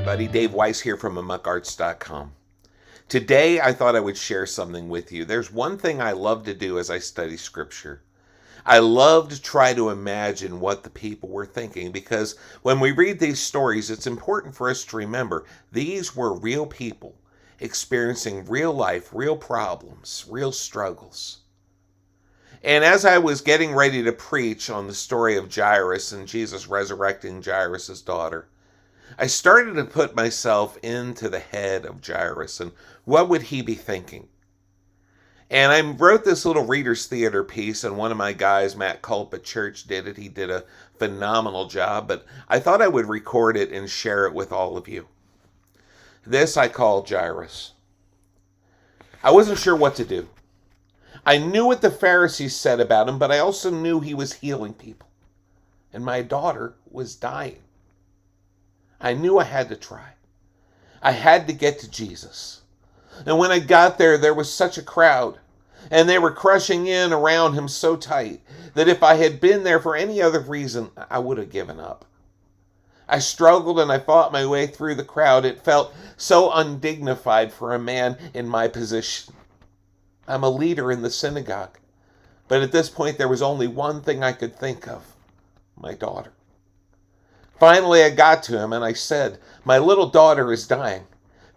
everybody. Dave Weiss here from AMOKArts.com. Today, I thought I would share something with you. There's one thing I love to do as I study Scripture. I love to try to imagine what the people were thinking, because when we read these stories, it's important for us to remember these were real people experiencing real life, real problems, real struggles. And as I was getting ready to preach on the story of Jairus and Jesus resurrecting Jairus' daughter, I started to put myself into the head of Jairus and what would he be thinking? And I wrote this little Reader's Theater piece, and one of my guys, Matt Culp at church, did it. He did a phenomenal job, but I thought I would record it and share it with all of you. This I call Jairus. I wasn't sure what to do. I knew what the Pharisees said about him, but I also knew he was healing people. And my daughter was dying. I knew I had to try. I had to get to Jesus. And when I got there, there was such a crowd, and they were crushing in around him so tight that if I had been there for any other reason, I would have given up. I struggled and I fought my way through the crowd. It felt so undignified for a man in my position. I'm a leader in the synagogue, but at this point there was only one thing I could think of: my daughter. Finally, I got to him and I said, "My little daughter is dying.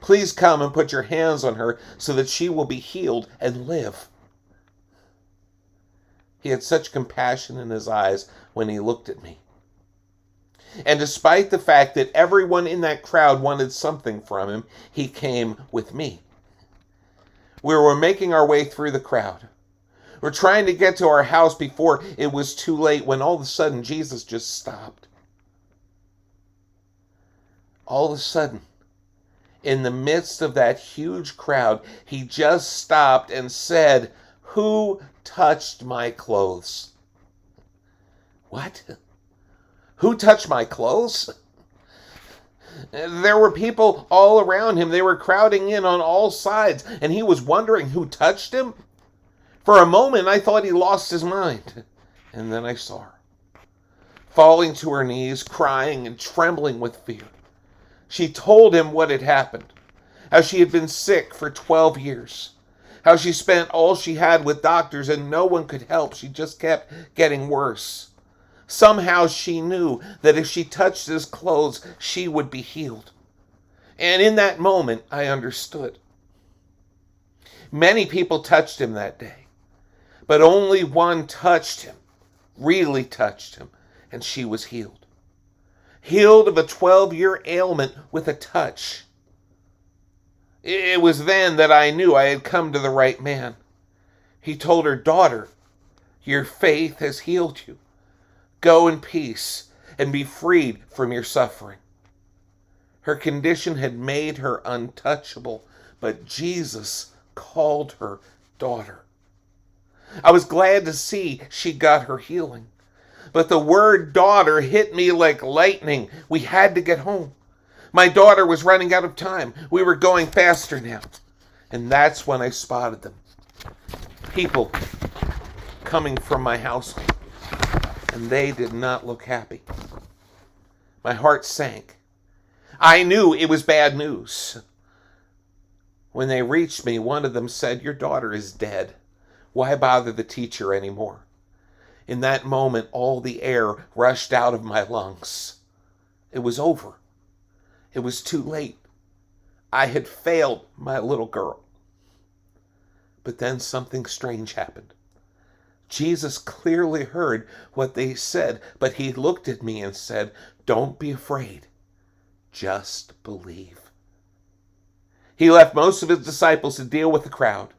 Please come and put your hands on her so that she will be healed and live." He had such compassion in his eyes when he looked at me. And despite the fact that everyone in that crowd wanted something from him, he came with me. We were making our way through the crowd. We're trying to get to our house before it was too late, when all of a sudden Jesus just stopped. All of a sudden, in the midst of that huge crowd, he just stopped and said, "Who touched my clothes?" What? Who touched my clothes? There were people all around him. They were crowding in on all sides, and he was wondering who touched him. For a moment, I thought he lost his mind. And then I saw her, falling to her knees, crying and trembling with fear. She told him what had happened, how she had been sick for 12 years, how she spent all she had with doctors and no one could help. She just kept getting worse. Somehow she knew that if she touched his clothes, she would be healed. And in that moment, I understood. Many people touched him that day, but only one touched him, really touched him, and she was healed. Healed of a 12-year ailment with a touch. It was then that I knew I had come to the right man. He told her, "Daughter, your faith has healed you. Go in peace and be freed from your suffering." Her condition had made her untouchable, but Jesus called her daughter. I was glad to see she got her healing. But the word daughter hit me like lightning. We had to get home. My daughter was running out of time. We were going faster now. And that's when I spotted them. People coming from my house. And they did not look happy. My heart sank. I knew it was bad news. When they reached me, one of them said, "Your daughter is dead. Why bother the teacher anymore?" In that moment, all the air rushed out of my lungs. It was over. It was too late. I had failed my little girl. But then something strange happened. Jesus clearly heard what they said, but he looked at me and said, "Don't be afraid. Just believe." He left most of his disciples to deal with the crowd.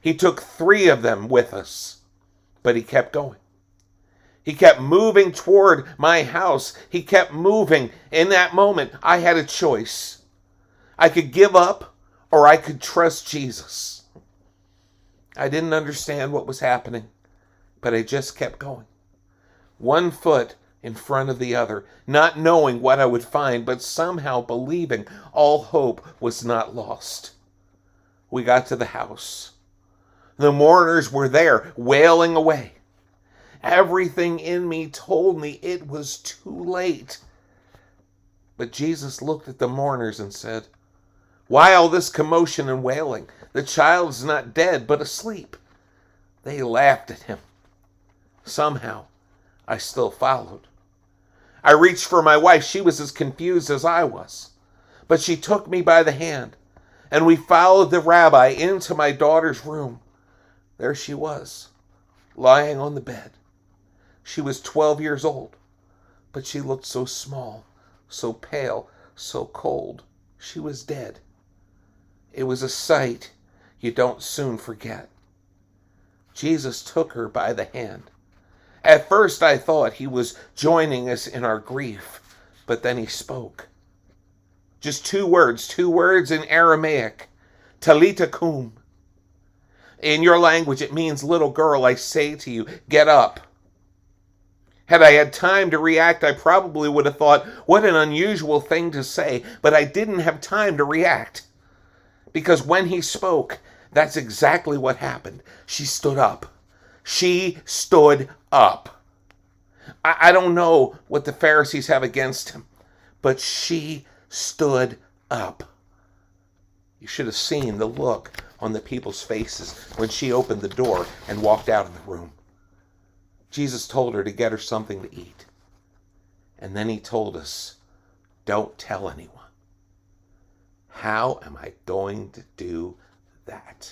He took 3 of them with us, but he kept going. He kept moving toward my house. He kept moving. In that moment, I had a choice. I could give up or I could trust Jesus. I didn't understand what was happening, but I just kept going. One foot in front of the other, not knowing what I would find, but somehow believing all hope was not lost. We got to the house. The mourners were there, wailing away. Everything in me told me it was too late. But Jesus looked at the mourners and said, "Why all this commotion and wailing? The child is not dead, but asleep." They laughed at him. Somehow, I still followed. I reached for my wife. She was as confused as I was. But she took me by the hand, and we followed the rabbi into my daughter's room. There she was, lying on the bed. She was 12 years old, but she looked so small, so pale, so cold. She was dead. It was a sight you don't soon forget. Jesus took her by the hand. At first I thought he was joining us in our grief, but then he spoke. Just two words in Aramaic, Talita kum. In your language it means, little girl, I say to you, get up. Had I had time to react, I probably would have thought, what an unusual thing to say, but I didn't have time to react. Because when he spoke, that's exactly what happened. She stood up. She stood up. I don't know what the Pharisees have against him, but she stood up. You should have seen the look on the people's faces when she opened the door and walked out of the room. Jesus told her to get her something to eat. And then he told us, don't tell anyone. How am I going to do that?